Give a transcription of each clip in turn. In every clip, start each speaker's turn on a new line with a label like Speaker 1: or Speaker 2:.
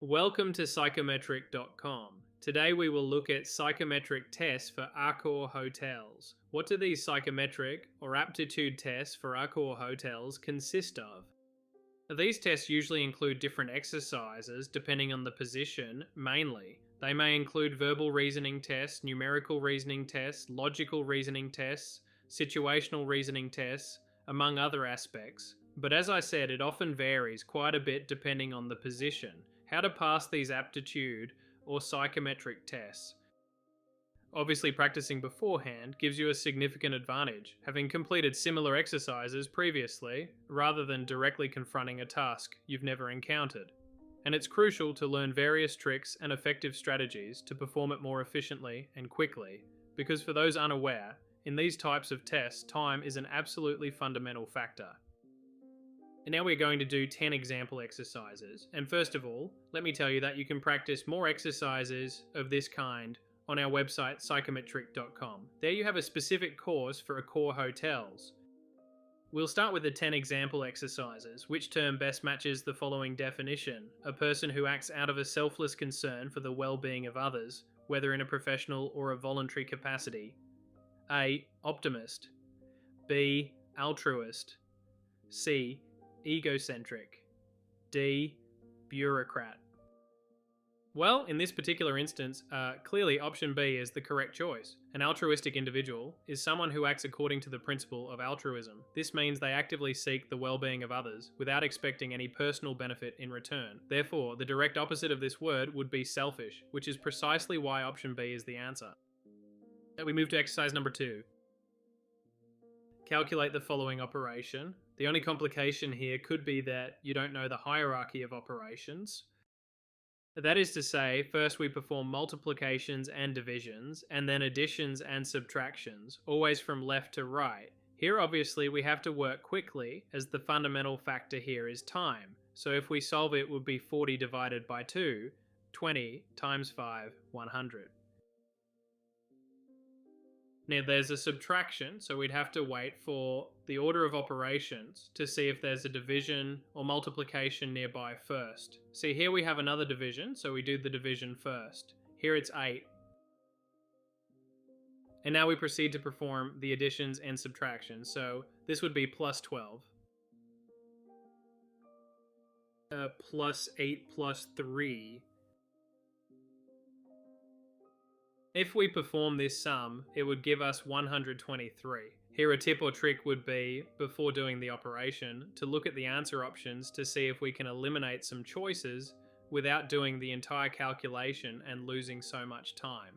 Speaker 1: Welcome to psychometric.com. Today we will look at psychometric tests for Accor Hotels. What do these psychometric or aptitude tests for Accor Hotels consist of? These tests usually include different exercises depending on the position, mainly. They may include verbal reasoning tests, numerical reasoning tests, logical reasoning tests, situational reasoning tests, among other aspects. But as I said, it often varies quite a bit depending on the position. How to pass these aptitude or psychometric tests. Obviously, practicing beforehand gives you a significant advantage, having completed similar exercises previously, rather than directly confronting a task you've never encountered. And it's crucial to learn various tricks and effective strategies to perform it more efficiently and quickly, because for those unaware, in these types of tests, time is an absolutely fundamental factor. And now we're going to do 10 example exercises. And first of all, let me tell you that you can practice more exercises of this kind on our website, psychometric.com. There you have a specific course for Accor Hotels. We'll start with the 10 example exercises. Which term best matches the following definition? A person who acts out of a selfless concern for the well-being of others, whether in a professional or a voluntary capacity. A. Optimist. B. Altruist. C. Egocentric. D. Bureaucrat. Well, in this particular instance, clearly option B is the correct choice. An altruistic individual is someone who acts according to the principle of altruism. This means they actively seek the well-being of others without expecting any personal benefit in return. Therefore, the direct opposite of this word would be selfish, which is precisely why option B is the answer. We move to exercise number 2. Calculate the following operation. The only complication here could be that you don't know the hierarchy of operations. That is to say, first we perform multiplications and divisions, and then additions and subtractions, always from left to right. Here obviously we have to work quickly, as the fundamental factor here is time. So if we solve it, it would be 40 divided by 2, 20 times 5, 100. Now there's a subtraction, so we'd have to wait for the order of operations to see if there's a division or multiplication nearby first. See, here we have another division, so we do the division first. Here it's 8. And now we proceed to perform the additions and subtractions, so this would be plus 12. Plus 8 plus 3. If we perform this sum, it would give us 123. Here a tip or trick would be, before doing the operation, to look at the answer options to see if we can eliminate some choices without doing the entire calculation and losing so much time.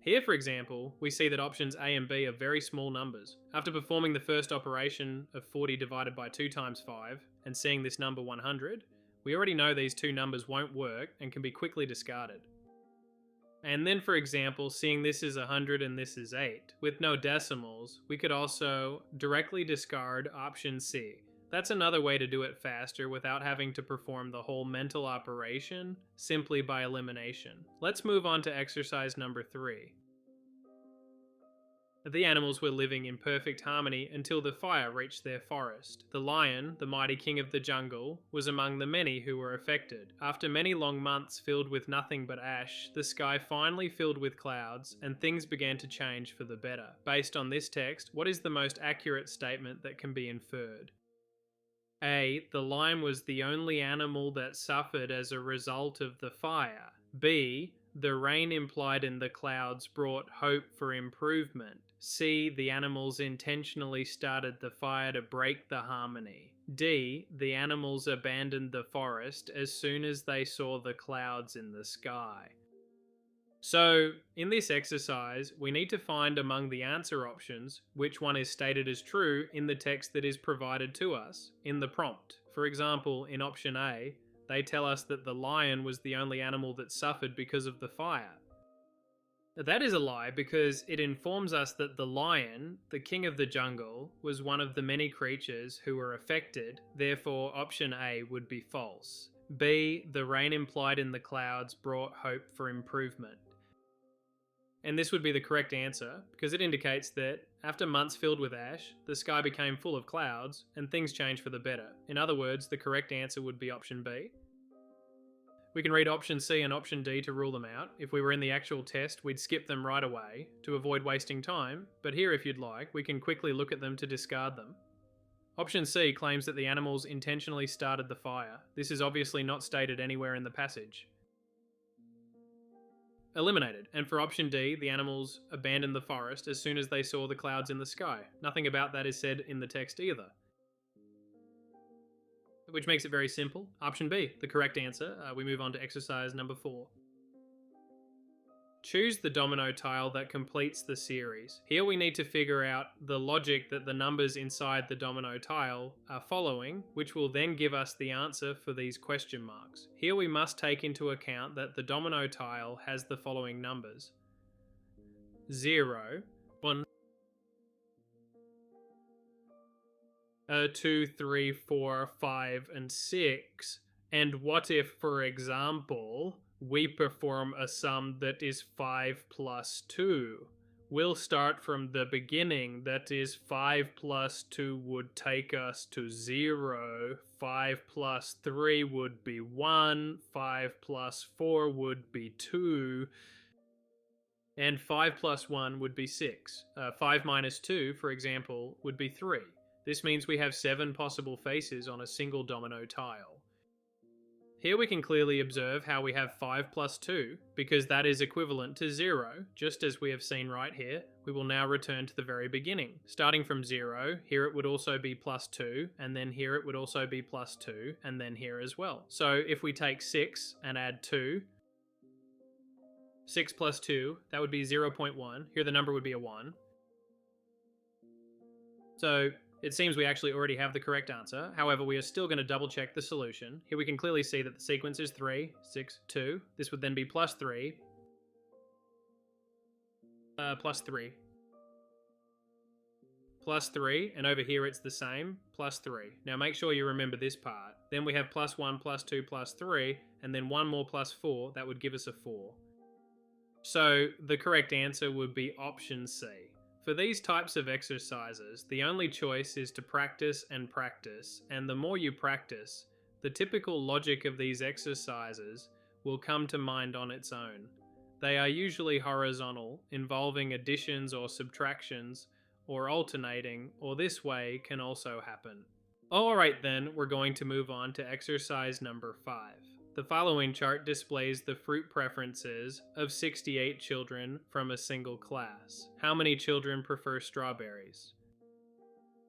Speaker 1: Here, for example, we see that options A and B are very small numbers. After performing the first operation of 40 divided by 2 times 5 and seeing this number 100, we already know these two numbers won't work and can be quickly discarded. And then, for example, seeing this is 100 and this is 8, with no decimals, we could also directly discard option C. That's another way to do it faster without having to perform the whole mental operation simply by elimination. Let's move on to exercise number 3. The animals were living in perfect harmony until the fire reached their forest. The lion, the mighty king of the jungle, was among the many who were affected. After many long months filled with nothing but ash, the sky finally filled with clouds, and things began to change for the better. Based on this text, what is the most accurate statement that can be inferred? A. The lion was the only animal that suffered as a result of the fire. B. The rain implied in the clouds brought hope for improvement. C. The animals intentionally started the fire to break the harmony. D. The animals abandoned the forest as soon as they saw the clouds in the sky. So, in this exercise, we need to find among the answer options which one is stated as true in the text that is provided to us in the prompt. For example, in option A, they tell us that the lion was the only animal that suffered because of the fire. That is a lie because it informs us that the lion, the king of the jungle, was one of the many creatures who were affected, therefore option A would be false. B. The rain implied in the clouds brought hope for improvement. And this would be the correct answer because it indicates that after months filled with ash, the sky became full of clouds and things changed for the better. In other words, the correct answer would be option B. We can read option C and option D to rule them out. If we were in the actual test, we'd skip them right away to avoid wasting time, but here, if you'd like, we can quickly look at them to discard them. Option C claims that the animals intentionally started the fire. This is obviously not stated anywhere in the passage. Eliminated. And for option D, the animals abandoned the forest as soon as they saw the clouds in the sky. Nothing about that is said in the text either. Which makes it very simple. Option B, the correct answer. We move on to exercise number 4. Choose the domino tile that completes the series. Here we need to figure out the logic that the numbers inside the domino tile are following, which will then give us the answer for these question marks. Here we must take into account that the domino tile has the following numbers: 0, 1, 2, 3, 4, 5, and 6. And what if, for example, we perform a sum that is 5 plus 2? We'll start from the beginning, that is 5 plus 2 would take us to 0, 5 plus 3 would be 1, 5 plus 4 would be 2, and 5 plus 1 would be 6. 5 minus 2, for example, would be 3. This means we have 7 possible faces on a single domino tile. Here we can clearly observe how we have 5 plus 2, because that is equivalent to 0, just as we have seen right here. We will now return to the very beginning. Starting from 0, here it would also be plus 2, and then here it would also be plus 2, and then here as well. So if we take 6 and add 2, 6 plus 2, that would be 0.1. Here the number would be a 1. So it seems we actually already have the correct answer. However, we are still going to double check the solution. Here we can clearly see that the sequence is 3, 6, 2. This would then be plus 3, plus 3, plus 3, and over here it's the same, plus 3. Now make sure you remember this part. Then we have plus 1, plus 2, plus 3, and then 1 more plus 4. That would give us a 4. So the correct answer would be option C. For these types of exercises, the only choice is to practice, and the more you practice, the typical logic of these exercises will come to mind on its own. They are usually horizontal, involving additions or subtractions, or alternating, or this way can also happen. Alright then, we're going to move on to exercise number 5. The following chart displays the fruit preferences of 68 children from a single class. How many children prefer strawberries?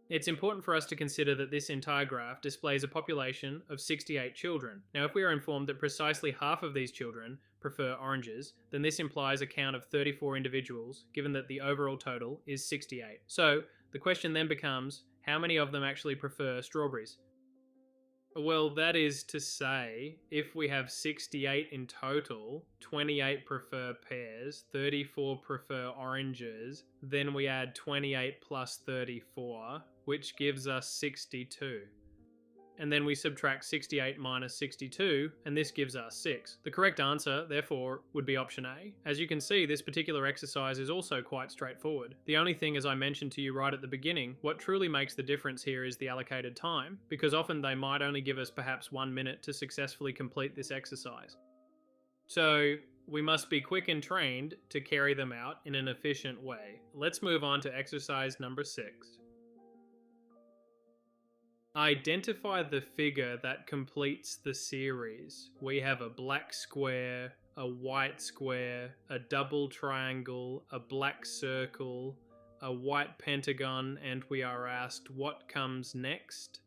Speaker 1: It's important for us to consider that this entire graph displays a population of 68 children. Now, if we are informed that precisely half of these children prefer oranges, then this implies a count of 34 individuals, given that the overall total is 68. So, the question then becomes, how many of them actually prefer strawberries? Well, that is to say, if we have 68 in total, 28 prefer pears, 34 prefer oranges, then we add 28 plus 34, which gives us 62. And then we subtract 68 minus 62, and this gives us 6. The correct answer, therefore, would be option A. As you can see, this particular exercise is also quite straightforward. The only thing, as I mentioned to you right at the beginning, what truly makes the difference here is the allocated time, because often they might only give us perhaps 1 minute to successfully complete this exercise. So we must be quick and trained to carry them out in an efficient way. Let's move on to exercise number 6. Identify the figure that completes the series. We have a black square, a white square, a double triangle, a black circle, a white pentagon, and we are asked what comes next.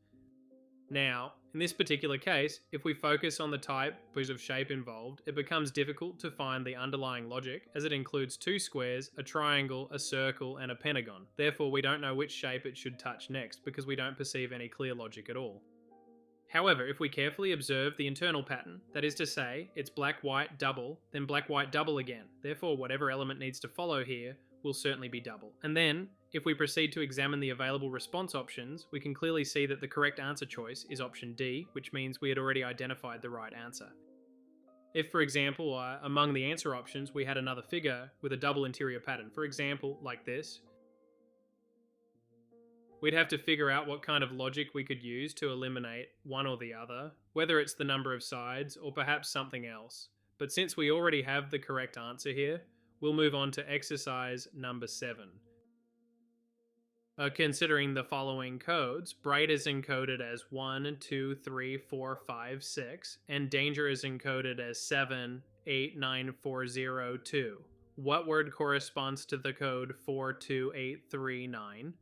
Speaker 1: Now, in this particular case, if we focus on the type of shape involved, it becomes difficult to find the underlying logic, as it includes 2 squares, a triangle, a circle, and a pentagon. Therefore, we don't know which shape it should touch next, because we don't perceive any clear logic at all. However, if we carefully observe the internal pattern, that is to say, it's black, white, double, then black, white, double again. Therefore, whatever element needs to follow here will certainly be double. And then, if we proceed to examine the available response options, we can clearly see that the correct answer choice is option D, which means we had already identified the right answer. If, for example, among the answer options we had another figure with a double interior pattern, for example, like this, We'd have to figure out what kind of logic we could use to eliminate one or the other, whether it's the number of sides or perhaps something else. But since we already have the correct answer here, we'll move on to exercise number 7. Considering the following codes, bright is encoded as 1, 2, 3, 4, 5, 6, and danger is encoded as 7, 8, 9, 4, 0, 2. What word corresponds to the code 42839?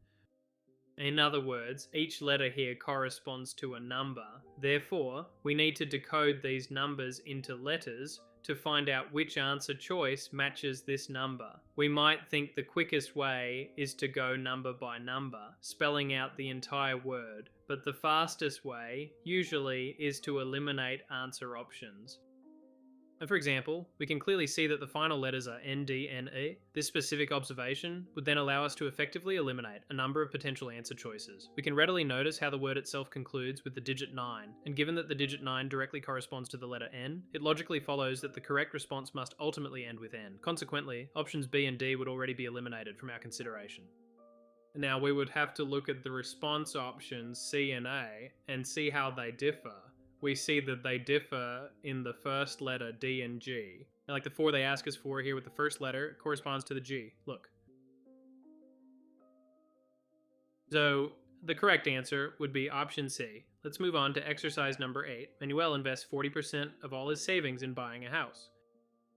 Speaker 1: In other words, each letter here corresponds to a number. Therefore, we need to decode these numbers into letters to find out which answer choice matches this number. We might think the quickest way is to go number by number, spelling out the entire word, but the fastest way usually is to eliminate answer options. And for example, we can clearly see that the final letters are N, D, N, E. This specific observation would then allow us to effectively eliminate a number of potential answer choices. We can readily notice how the word itself concludes with the digit 9, and given that the digit 9 directly corresponds to the letter N, it logically follows that the correct response must ultimately end with N. Consequently, options B and D would already be eliminated from our consideration. Now we would have to look at the response options C and A and see how they differ. We see that they differ in the first letter D and G. And like the 4 they ask us for here with the first letter corresponds to the G. Look. So the correct answer would be option C. Let's move on to exercise number 8. Manuel invests 40% of all his savings in buying a house.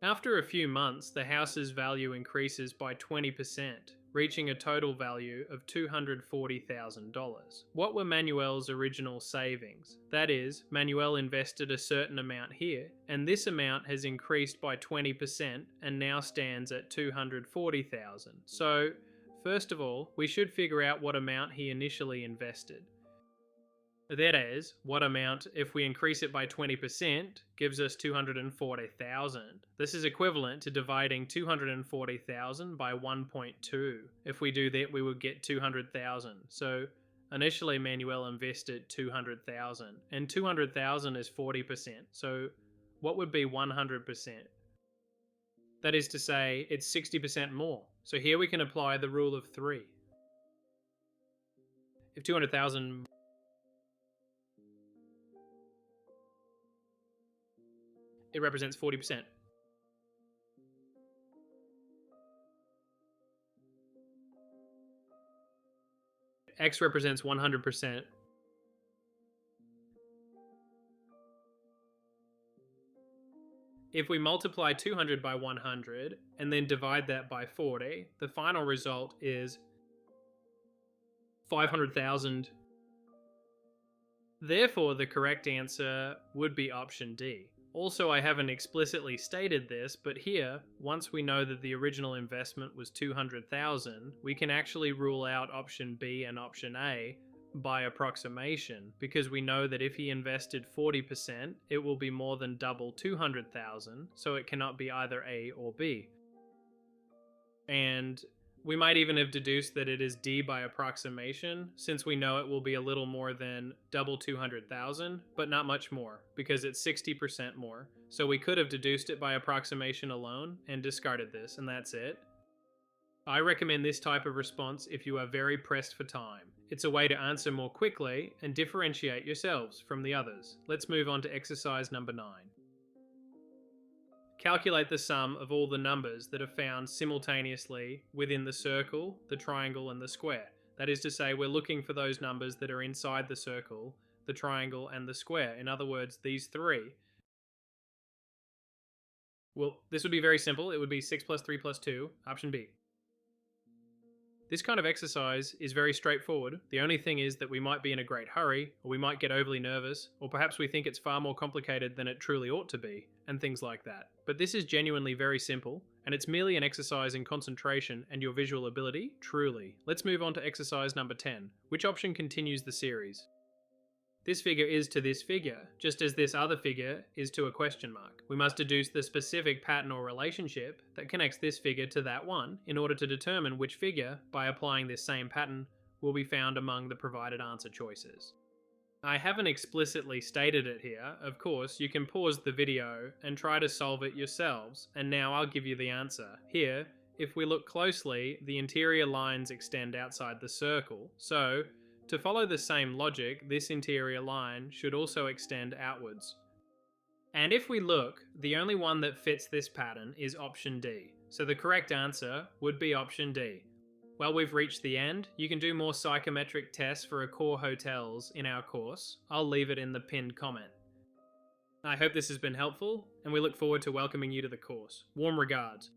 Speaker 1: After a few months, the house's value increases by 20%, reaching a total value of $240,000. What were Manuel's original savings? That is, Manuel invested a certain amount here, and this amount has increased by 20% and now stands at $240,000. So, first of all, we should figure out what amount he initially invested. That is, what amount, if we increase it by 20%, gives us $240,000. This is equivalent to dividing $240,000 by 1.2. If we do that, we would get $200,000. So initially Manuel invested $200,000, and $200,000 is 40%. So what would be 100%? That is to say, it's 60% more. So here we can apply the rule of 3. If 200,000 it represents 40%. X represents 100%. If we multiply 200 by 100 and then divide that by 40, the final result is 500,000. Therefore, the correct answer would be option D. Also, I haven't explicitly stated this, but here, once we know that the original investment was $200,000, we can actually rule out option B and option A by approximation, because we know that if he invested 40%, it will be more than double 200,000, so it cannot be either A or B. And we might even have deduced that it is D by approximation, since we know it will be a little more than double 200,000, but not much more, because it's 60% more. So we could have deduced it by approximation alone and discarded this, and that's it. I recommend this type of response if you are very pressed for time. It's a way to answer more quickly and differentiate yourselves from the others. Let's move on to exercise number 9. Calculate the sum of all the numbers that are found simultaneously within the circle, the triangle, and the square. That is to say, we're looking for those numbers that are inside the circle, the triangle, and the square. In other words, these 3. Well, this would be very simple. It would be 6 plus 3 plus 2, option B. This kind of exercise is very straightforward. The only thing is that we might be in a great hurry, or we might get overly nervous, or perhaps we think it's far more complicated than it truly ought to be, and things like that. But this is genuinely very simple, and it's merely an exercise in concentration and your visual ability, truly. Let's move on to exercise number 10. Which option continues the series? This figure is to this figure, just as this other figure is to a question mark. We must deduce the specific pattern or relationship that connects this figure to that one in order to determine which figure, by applying this same pattern, will be found among the provided answer choices. I haven't explicitly stated it here. Of course, you can pause the video and try to solve it yourselves, and now I'll give you the answer. Here, if we look closely, the interior lines extend outside the circle, so to follow the same logic, this interior line should also extend outwards. And if we look, the only one that fits this pattern is option D, so the correct answer would be option D. Well, we've reached the end. You can do more psychometric tests for Accor Hotels in our course. I'll leave it in the pinned comment. I hope this has been helpful, and we look forward to welcoming you to the course. Warm regards.